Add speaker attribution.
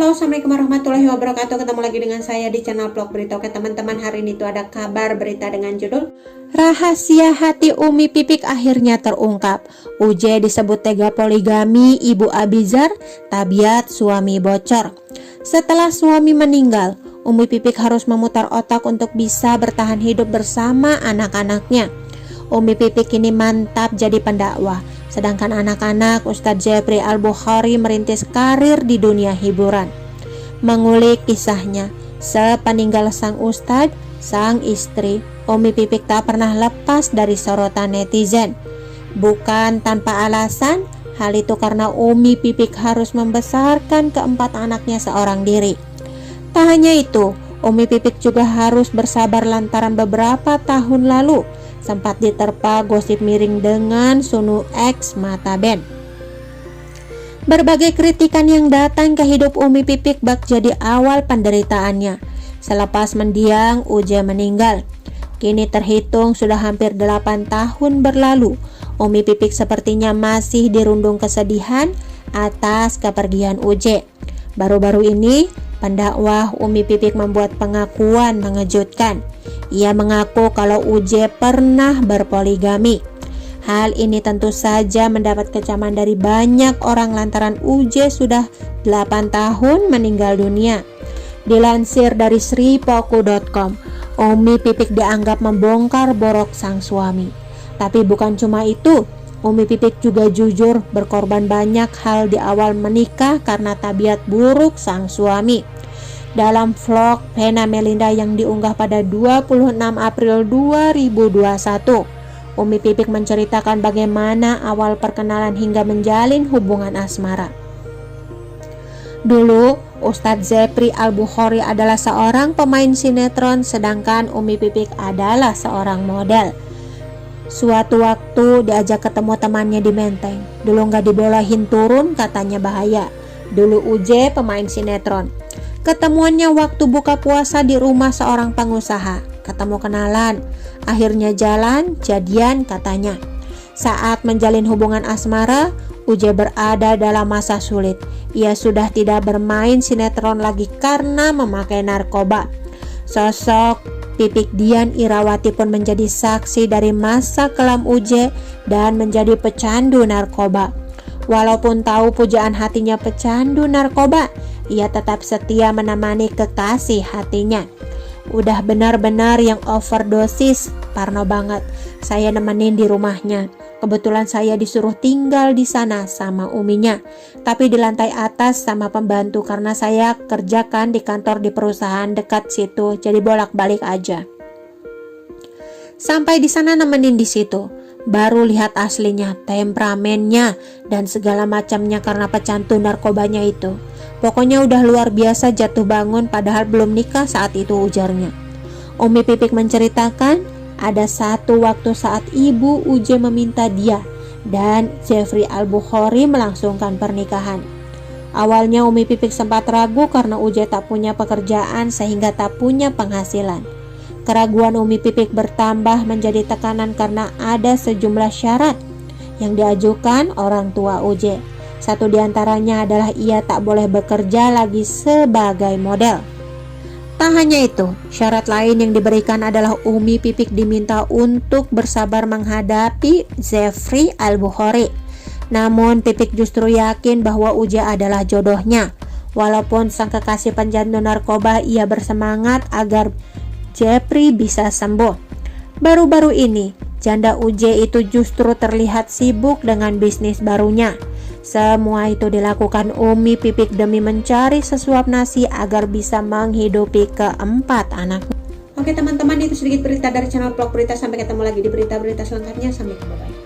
Speaker 1: Halo, assalamualaikum warahmatullahi wabarakatuh. Ketemu lagi dengan saya di channel vlog berita. Oke teman-teman, hari ini tuh ada kabar berita dengan judul Rahasia Hati Umi Pipik akhirnya terungkap. UJ disebut tega poligami Ibu Abizar, tabiat suami bocor. Setelah suami meninggal, Umi Pipik harus memutar otak untuk bisa bertahan hidup bersama anak-anaknya. Umi Pipik kini mantap jadi pendakwah, sedangkan anak-anak Ustadz Jeffrey Al-Bukhari merintis karir di dunia hiburan. Mengulik kisahnya, sepeninggal sang Ustadz, sang istri, Umi Pipik tak pernah lepas dari sorotan netizen. Bukan tanpa alasan, hal itu karena Umi Pipik harus membesarkan keempat anaknya seorang diri. Tak hanya itu, Umi Pipik juga harus bersabar lantaran beberapa tahun lalu sempat diterpa gosip miring dengan Sunu X Mata Band. Berbagai kritikan yang datang ke hidup Umi Pipik bak jadi awal penderitaannya. Selepas mendiang, UJ meninggal. Kini terhitung sudah hampir 8 tahun berlalu. Umi Pipik sepertinya masih dirundung kesedihan atas kepergian UJ. Baru-baru ini, pendakwah Umi Pipik membuat pengakuan mengejutkan. Ia mengaku kalau UJ pernah berpoligami. Hal ini tentu saja mendapat kecaman dari banyak orang lantaran UJ sudah 8 tahun meninggal dunia. Dilansir dari sripoku.com, Umi Pipik dianggap membongkar borok sang suami. Tapi bukan cuma itu, Umi Pipik juga jujur berkorban banyak hal di awal menikah karena tabiat buruk sang suami. Dalam vlog Vena Melinda yang diunggah pada 26 April 2021, Umi Pipik menceritakan bagaimana awal perkenalan hingga menjalin hubungan asmara. Dulu, Ustadz Jeffrey Al-Bukhari adalah seorang pemain sinetron, sedangkan Umi Pipik adalah seorang model. Suatu waktu diajak ketemu temannya di Menteng. Dulu nggak dibolehin turun, katanya bahaya. Dulu UJ pemain sinetron. Ketemuannya waktu buka puasa di rumah seorang pengusaha. Ketemu kenalan, akhirnya jalan, jadian katanya. Saat menjalin hubungan asmara, UJ berada dalam masa sulit. Ia sudah tidak bermain sinetron lagi karena memakai narkoba. Sosok Pipik Dian Irawati pun menjadi saksi dari masa kelam UJ dan menjadi pecandu narkoba. Walaupun tahu pujaan hatinya pecandu narkoba, ia tetap setia menemani kekasih hatinya. Udah benar-benar yang overdosis, parno banget. Saya nemenin di rumahnya. Kebetulan saya disuruh tinggal di sana sama uminya, tapi di lantai atas sama pembantu karena saya kerjakan di kantor di perusahaan dekat situ, jadi bolak-balik aja. Sampai di sana nemenin di situ, baru lihat aslinya, temperamennya dan segala macamnya karena pecandu narkobanya itu. Pokoknya udah luar biasa jatuh bangun padahal belum nikah saat itu, ujarnya. Umi Pipik menceritakan ada satu waktu saat ibu UJ meminta dia dan Jeffrey Al-Bukhari melangsungkan pernikahan. Awalnya Umi Pipik sempat ragu karena UJ tak punya pekerjaan sehingga tak punya penghasilan. Keraguan Umi Pipik bertambah menjadi tekanan karena ada sejumlah syarat yang diajukan orang tua UJ. Satu diantaranya adalah ia tak boleh bekerja lagi sebagai model. Tak hanya itu, syarat lain yang diberikan adalah Umi Pipik diminta untuk bersabar menghadapi Jeffrey Al-Bukhari. Namun Pipik justru yakin bahwa UJ adalah jodohnya. Walaupun sang kekasih pencandu narkoba, ia bersemangat agar Jeffrey bisa sembuh. Baru-baru ini, janda UJ itu justru terlihat sibuk dengan bisnis barunya. Semua itu dilakukan Umi Pipik demi mencari sesuap nasi agar bisa menghidupi keempat anaknya. Oke teman-teman, itu sedikit berita dari channel vlog berita. Sampai ketemu lagi di berita-berita selanjutnya. Sampai ketemu.